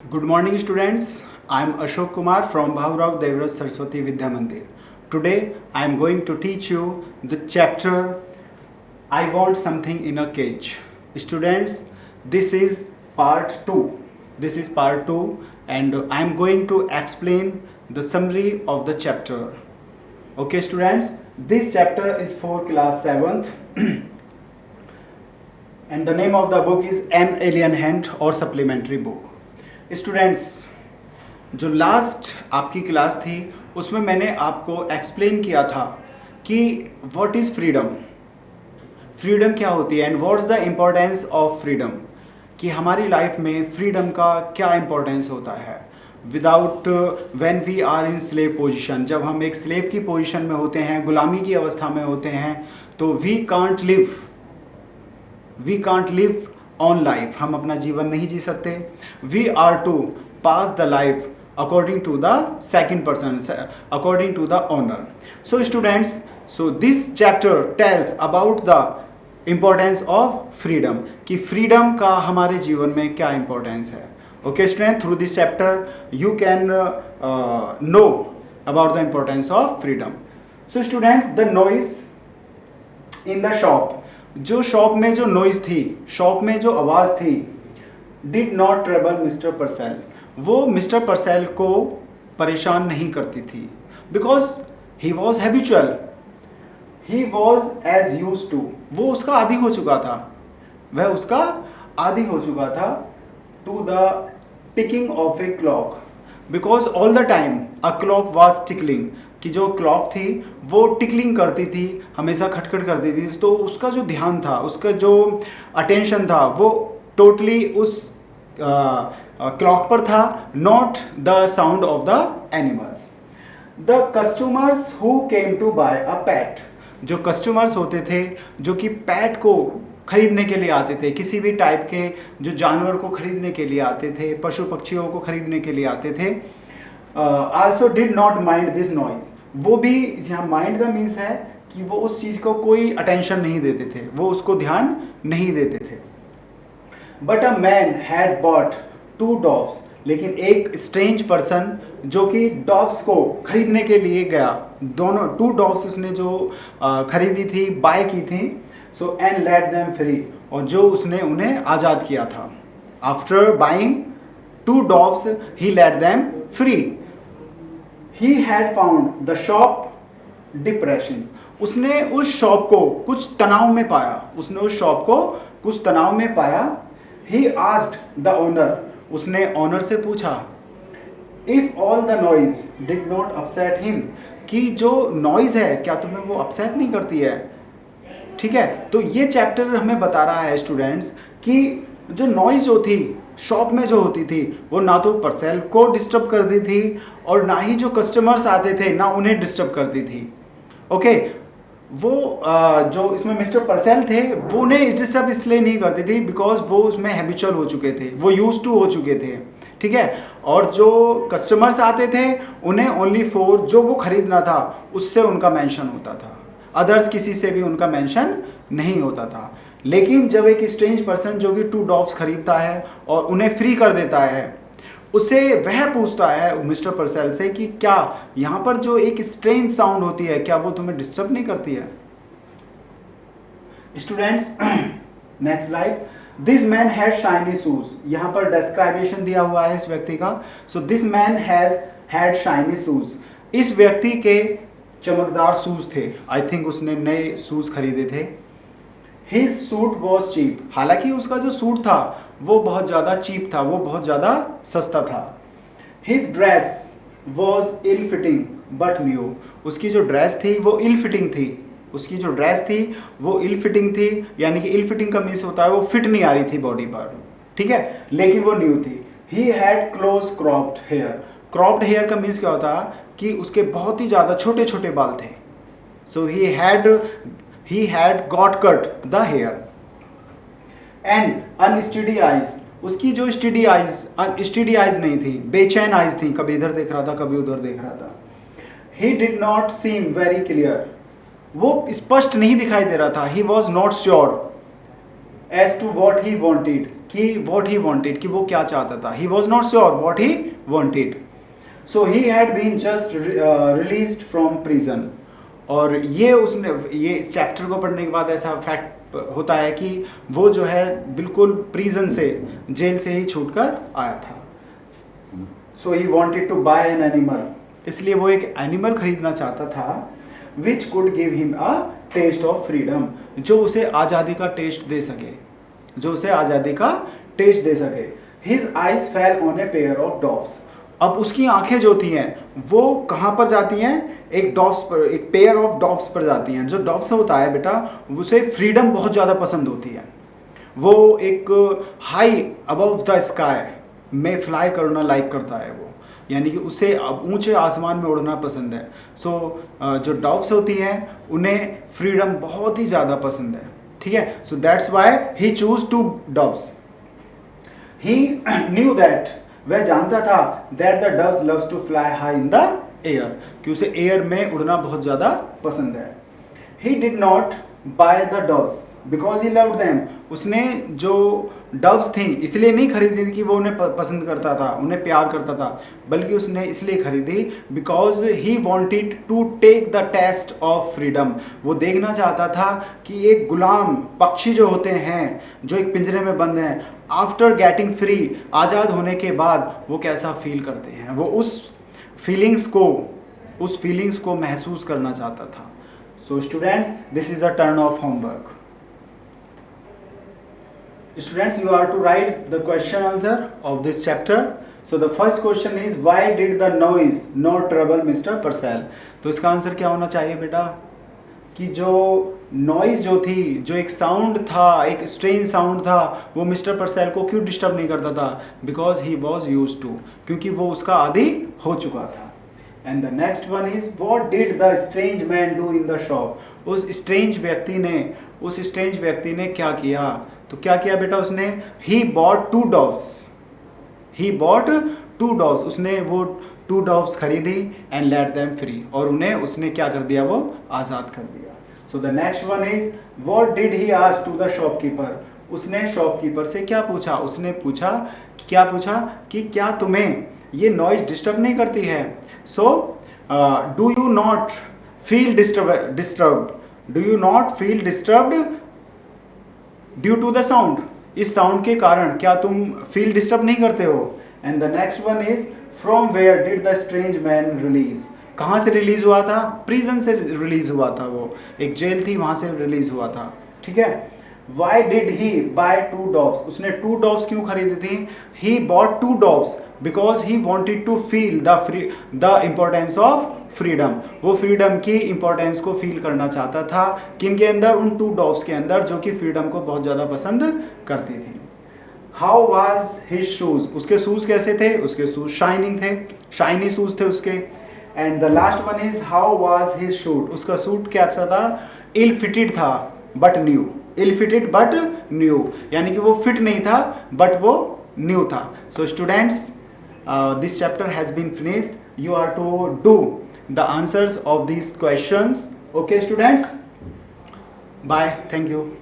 Good morning, students. I am Ashok Kumar from Bhaurao Devraj Saraswati Vidya Mandir. Today, I am going to teach you the chapter I Want Something in a Cage. Students, this is part 2. This is part 2, and I am going to explain the summary of the chapter. Okay, students, this chapter is for class 7th. And the name of the book is An Alien Hand or supplementary book. Students, जो last आपकी class थी उसमें मैंने आपको explain किया था कि what is freedom, freedom क्या होती है and what's the importance of freedom, कि हमारी लाइफ में फ्रीडम का क्या इम्पोर्टेंस होता है without when we are in slave position. जब हम एक स्लेव की पोजीशन में होते हैं, गुलामी की अवस्था में होते हैं, तो we can't live on life, हम अपना जीवन नहीं जी सकते। We are to pass the life according to the second person, according to the honour. So students, so this chapter tells about the importance of freedom, कि freedom का हमारे जीवन में क्या इम्पोर्टेंस है। Okay student, through this chapter you can know about the importance of freedom. So students, the noise in the shop, जो shop में जो नॉइज थी, शॉप में जो आवाज़ थी, did not trouble Mister Purcell, वो मिस्टर परसेल को परेशान नहीं करती थी, because he was habitual, he was as used to, वो उसका आदी हो चुका था, वह उसका आदी हो चुका था to the ticking of a clock, because all the time a clock was tickling, कि जो क्लॉक थी वो टिकलिंग करती थी, हमेशा खटखट करती थी, तो उसका जो ध्यान था, उसका जो अटेंशन था, वो टोटली उस क्लॉक पर था, not the sound of the animals. The customers who came to buy a pet, जो कस्टमर्स होते थे जो कि पैट को खरीदने के लिए आते थे, किसी भी टाइप के जो जानवर को खरीदने के लिए आते थे, पशु पक्षियों को खरीदने के लिए आते थे, also did not mind this noise, वो भी यहाँ माइंड का मीन्स है कि वो उस चीज़ को कोई अटेंशन नहीं देते थे, वो उसको ध्यान नहीं देते थे। But a man had bought 2 dogs, लेकिन एक स्ट्रेंज पर्सन जो कि डॉग्स को खरीदने के लिए गया, दोनों 2 डॉग्स उसने जो खरीदी थी, बाय की थी, so and let them free, और जो उसने उन्हें आज़ाद किया था। After buying 2 dogs he let them free. He had found the shop depression, उसने उस शॉप को कुछ तनाव में पाया, उसने उस शॉप को कुछ तनाव में पाया। He asked the owner, उसने ऑनर से पूछा, if all the noise did not upset him, कि जो नॉइज़ है क्या तुम्हें वो अपसेट नहीं करती है। ठीक है, तो ये चैप्टर हमें बता रहा है स्टूडेंट्स कि जो नॉइज़ जो थी शॉप में जो होती थी, वो ना तो परसेल को डिस्टर्ब करती थी और ना ही जो कस्टमर्स आते थे ना उन्हें डिस्टर्ब करती थी। ओके, वो जो इसमें मिस्टर परसेल थे वो उन्हें डिस्टर्ब इसलिए नहीं करती थी बिकॉज वो उसमें हैबिचुअल हो चुके थे, वो यूज टू हो चुके थे। ठीक है, और जो कस्टमर्स आते थे उन्हें ओनली फॉर जो वो खरीदना था उससे उनका मेंशन होता था, अदर्स किसी से भी उनका मेंशन नहीं होता था। लेकिन जब एक स्ट्रेंज पर्सन जो कि 2 डॉग्स खरीदता है और उन्हें फ्री कर देता है, उसे वह पूछता है मिस्टर परसेल से कि क्या यहाँ पर जो एक स्ट्रेंज साउंड होती है क्या वो तुम्हें डिस्टर्ब नहीं करती है। Students, next slide. This man had shiny shoes, यहाँ पर डिस्क्रिप्शन दिया हुआ है इस व्यक्ति का। So this man has had shiny shoes, इस व्यक्ति के चमकदार शूज थे, आई थिंक उसने नए शूज खरीदे थे। His suit was cheap, हालांकि उसका जो सूट था वो बहुत ज़्यादा चीप था, वो बहुत ज़्यादा सस्ता था। His dress was ill fitting but new, उसकी जो ड्रेस थी वो ill fitting थी, उसकी जो ड्रेस थी वो ill fitting थी, यानी कि ill fitting का मीन्स होता है वो फिट नहीं आ रही थी बॉडी पर। ठीक है, लेकिन वो न्यू थी। He had close cropped hair, cropped hair का मीन्स क्या होता है कि उसके बहुत ही ज़्यादा छोटे छोटे बाल थे। So he had got cut the hair and unsteady eyes, उसकी जो स्टडी आइज नहीं थी, बेचैन आइज थी, कभी इधर देख रहा था कभी उधर देख रहा था। He did not seem very clear, वो स्पष्ट नहीं दिखाई दे रहा था। He was not sure as to what he wanted, कि वॉट ही वॉन्टेड, कि वो क्या चाहता था. He was not sure what he wanted. So he had been just released from prison. और ये उसने, ये इस चैप्टर को पढ़ने के बाद ऐसा फैक्ट होता है कि वो जो है बिल्कुल प्रिजन से, जेल से ही छूट कर आया था. So he wanted to buy an animal. इसलिए वो एक एनिमल खरीदना चाहता था which could give him a taste of freedom, जो उसे आज़ादी का टेस्ट दे सके, जो उसे आज़ादी का टेस्ट दे सके. His eyes fell on a pair of dogs. अब उसकी आंखें जो होती हैं वो कहाँ पर जाती हैं, एक डॉग्स पर, एक पेयर ऑफ डॉग्स पर जाती हैं. जो डॉग्स होता है बेटा, उसे फ्रीडम बहुत ज़्यादा पसंद होती है. वो एक हाई अबव द स्काई में फ्लाई करना लाइक करता है वो, यानी कि उसे ऊंचे आसमान में उड़ना पसंद है. सो जो डॉग्स होती हैं उन्हें फ्रीडम बहुत ही ज़्यादा पसंद है. ठीक है. So that's why he choose two dogs. He knew that, वह जानता था that the doves loves to fly high in the air, कि उसे एयर में उड़ना बहुत ज़्यादा पसंद है. He did not buy the doves because he loved them. उसने जो डव्स थी इसलिए नहीं खरीदी थी कि वो उन्हें पसंद करता था, उन्हें प्यार करता था, बल्कि उसने इसलिए खरीदी because he wanted to take the taste of freedom. वो देखना चाहता था कि एक गुलाम पक्षी जो होते हैं, जो एक पिंजरे में बंद हैं, आफ्टर गेटिंग फ्री, आज़ाद होने के बाद वो कैसा फील करते हैं. वो उस फीलिंग्स को महसूस करना चाहता था. So students, this is a turn off homework. Students, you are to write the question answer of this chapter. So the first question is, why did the noise not trouble Mr. Purcell? तो इसका answer क्या होना चाहिए बेटा, कि जो noise जो थी, जो एक साउंड था, एक स्ट्रेंज साउंड था, वो मिस्टर परसेल को क्यों डिस्टर्ब नहीं करता था? Because he was use to, क्योंकि वो उसका आदी हो चुका था. And the next one is, what did the strange man do in the shop? उस स्ट्रेंज व्यक्ति ने क्या किया? तो क्या किया बेटा उसने? He bought two dogs. उसने वो 2 डॉग्स खरीदी एंड लेट देम फ्री, और उन्हें उसने क्या कर दिया? वो आज़ाद कर दिया. So the next one is, what did he ask to the shopkeeper? उसने शॉपकीपर से क्या पूछा? उसने पूछा कि क्या तुम्हें ये नॉइज डिस्टर्ब नहीं करती है? So do you not feel disturbed due to the sound? इस साउंड के कारण क्या तुम फील डिस्टर्ब नहीं करते हो? And the next one is, from where did the strange man release? कहाँ से रिलीज हुआ था? प्रिजन से रिलीज हुआ था. वो एक जेल थी, वहां से रिलीज हुआ था. ठीक है. Why did he buy 2 dogs? उसने 2 डॉग्स क्यों खरीदी थी? He bought 2 dogs because he wanted to feel the importance of freedom. वो फ्रीडम की इंपॉर्टेंस को फील करना चाहता था. किन के अंदर? उन 2 डॉग्स के अंदर, जो कि फ्रीडम को बहुत ज़्यादा पसंद करती थी. How was his shoes? उसके शूज कैसे थे? उसके शूज शाइनिंग थे, शाइनी शूज थे उसके. And the last one is, how was his suit? उसका सूट कैसा था? इल फिटेड था बट न्यू. यानी कि वो फिट नहीं था बट वो न्यू था. So students, this chapter has been finished. You are to do the answers of these questions. Okay students, bye, thank you.